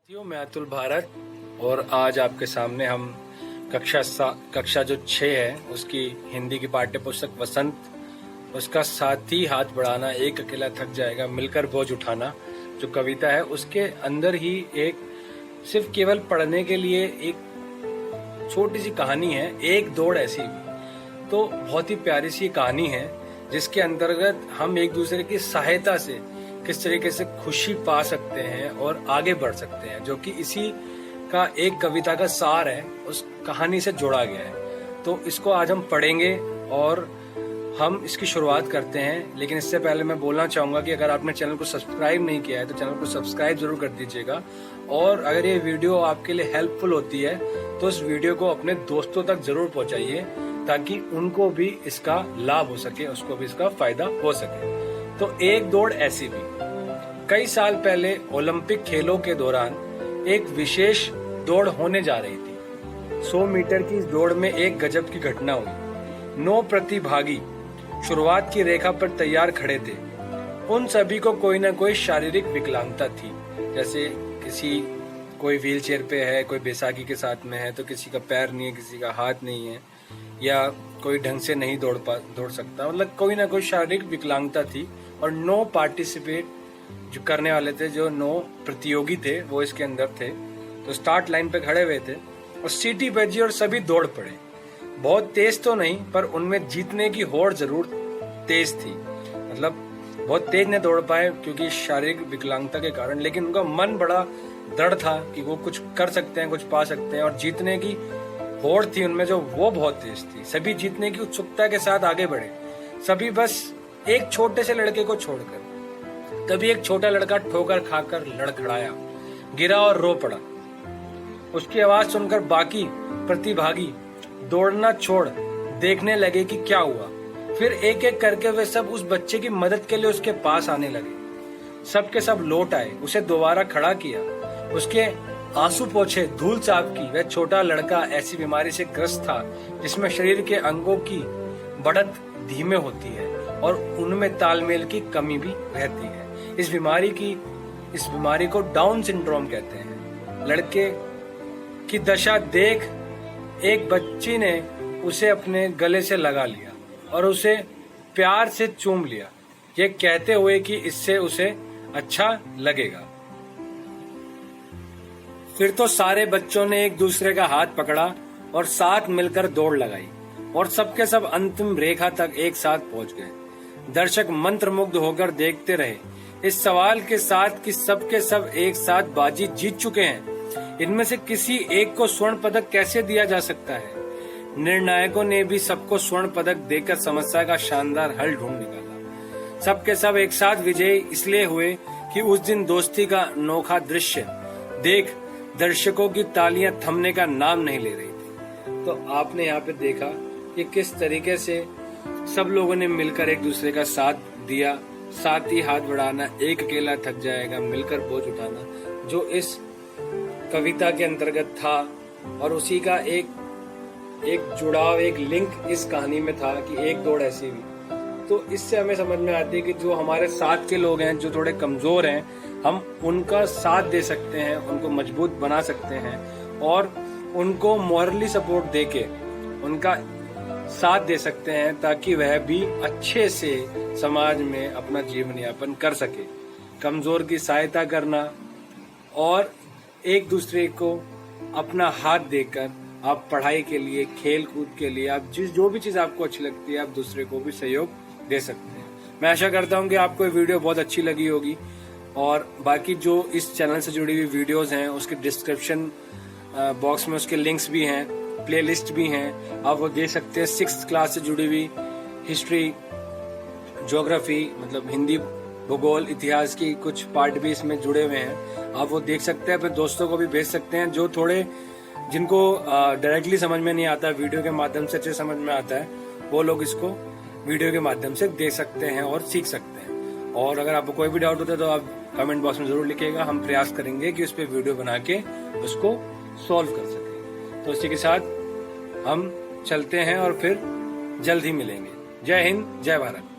मैं अतुल भारत और आज आपके सामने हम कक्षा जो 6 है उसकी हिंदी की पाठ्य पुस्तक वसंत उसका साथी हाथ बढ़ाना एक अकेला थक जाएगा मिलकर बोझ उठाना जो कविता है उसके अंदर ही एक सिर्फ केवल पढ़ने के लिए एक छोटी सी कहानी है, एक दौड़ ऐसी भी। तो बहुत ही प्यारी सी कहानी है जिसके अंतर्गत हम एक दूसरे की सहायता से किस तरीके से खुशी पा सकते हैं और आगे बढ़ सकते हैं, जो कि इसी का एक कविता का सार है, उस कहानी से जोड़ा गया है। तो इसको आज हम पढ़ेंगे और हम इसकी शुरुआत करते हैं। लेकिन इससे पहले मैं बोलना चाहूंगा कि अगर आपने चैनल को सब्सक्राइब नहीं किया है तो चैनल को सब्सक्राइब जरूर कर दीजिएगा, और अगर ये वीडियो आपके लिए हेल्पफुल होती है तो इस वीडियो को अपने दोस्तों तक जरूर पहुंचाइए ताकि उनको भी इसका लाभ हो सके, उसको भी इसका फायदा हो सके। तो एक दौड़ ऐसी भी। कई साल पहले ओलंपिक खेलों के दौरान एक विशेष दौड़ होने जा रही थी। 100 मीटर की इस दौड़ में एक गजब की घटना हुई। 9 प्रतिभागी शुरुआत की रेखा पर तैयार खड़े थे। उन सभी को कोई न कोई शारीरिक विकलांगता थी, जैसे कोई व्हीलचेयर पे है, कोई बैसाखी के साथ में है, तो किसी का पैर नहीं है, किसी का हाथ नहीं है, या कोई ढंग से नहीं दौड़ सकता, मतलब कोई ना कोई शारीरिक विकलांगता थी। और 9 पार्टिसिपेट जो करने वाले थे, जो 9 प्रतियोगी थे, वो इसके अंदर थे। तो स्टार्ट लाइन पे खड़े हुए थे और सीटी बजी और सभी दौड़ पड़े। बहुत तेज तो नहीं, पर उनमें जीतने की होड़ जरूर तेज थी। मतलब बहुत तेज नहीं दौड़ पाए क्योंकि शारीरिक विकलांगता के कारण, लेकिन उनका मन बड़ा दृढ़ था कि वो कुछ कर सकते हैं, कुछ पा सकते हैं, और जीतने की होड़ थी उनमें जो वो बहुत तेज थी। सभी जीतने की उत्सुकता के साथ आगे बढ़े, सभी बस एक छोटे से लड़के को छोड़कर। तभी एक छोटा लड़का ठोकर खाकर लड़खड़ाया, गिरा और रो पड़ा। उसकी आवाज सुनकर बाकी प्रतिभागी दौड़ना छोड़ देखने लगे कि क्या हुआ। फिर एक एक करके वे सब उस बच्चे की मदद के लिए उसके पास आने लगे। सब के सब लौट आए, उसे दोबारा खड़ा किया, उसके आंसू पोंछे, धूल साफ की। वह छोटा लड़का ऐसी बीमारी से ग्रस्त था जिसमें शरीर के अंगों की बढ़त धीमे होती है और उनमें तालमेल की कमी भी रहती है। इस बीमारी को डाउन सिंड्रोम कहते हैं। लड़के की दशा देख एक बच्ची ने उसे अपने गले से लगा लिया और उसे प्यार से चूम लिया, ये कहते हुए कि इससे उसे अच्छा लगेगा। फिर तो सारे बच्चों ने एक दूसरे का हाथ पकड़ा और साथ मिलकर दौड़ लगाई और सबके सब अंतिम रेखा तक एक साथ पहुंच गए। दर्शक मंत्रमुग्ध होकर देखते रहे इस सवाल के साथ कि सबके सब एक साथ बाजी जीत चुके हैं। इनमें से किसी एक को स्वर्ण पदक कैसे दिया जा सकता है? निर्णायकों ने भी सबको स्वर्ण पदक देकर समस्या का शानदार हल ढूंढ निकाला। सबके सब एक साथ विजयी इसलिए हुए कि उस दिन दोस्ती का अनोखा दृश्य देख दर्शकों की तालियां थमने का नाम नहीं ले रही थी। तो आपने यहाँ पे देखा कि किस तरीके से सब लोगों ने मिलकर एक दूसरे का साथ दिया। साथ ही हाथ बढ़ाना एक अकेला थक जाएगा मिलकर बोझ उठाना, जो इस कविता के अंतर्गत था, और उसी का एक जुड़ाव, एक लिंक इस कहानी में था कि एक दौड़ ऐसी भी। तो इससे हमें समझ में आती है कि जो हमारे साथ के लोग हैं, जो थोड़े कमजोर हैं, हम उनका साथ दे सकते हैं, उनको मजबूत बना सकते हैं और उनको मॉरली सपोर्ट देके उनका साथ दे सकते हैं ताकि वह भी अच्छे से समाज में अपना जीवन यापन कर सके। कमजोर की सहायता करना और एक दूसरे को अपना हाथ देकर आप पढ़ाई के लिए, खेल कूद के लिए, आप जो भी चीज आपको अच्छी लगती है, आप दूसरे को भी सहयोग दे सकते हैं। मैं आशा करता हूँ कि आपको ये वीडियो बहुत अच्छी लगी होगी, और बाकी जो इस चैनल से जुड़ी हुई वीडियोस हैं उसके डिस्क्रिप्शन बॉक्स में उसके लिंक्स भी हैं, प्लेलिस्ट भी हैं, आप वो देख सकते हैं। 6th क्लास से जुड़ी हुई हिस्ट्री, ज्योग्राफी, मतलब हिंदी, भूगोल, इतिहास की कुछ पार्ट भी इसमें जुड़े हुए हैं, आप वो देख सकते हैं। फिर दोस्तों को भी भेज सकते हैं जो जिनको डायरेक्टली समझ में नहीं आता, वीडियो के माध्यम से अच्छे समझ में आता है, वो लोग इसको वीडियो के माध्यम से देख सकते हैं और सीख सकते हैं। और अगर आपको कोई भी डाउट होता है तो आप कमेंट बॉक्स में जरूर लिखिएगा, हम प्रयास करेंगे कि उस पर वीडियो बना के उसको सॉल्व कर सकें। तो इसी के साथ हम चलते हैं और फिर जल्द ही मिलेंगे। जय हिंद, जय भारत।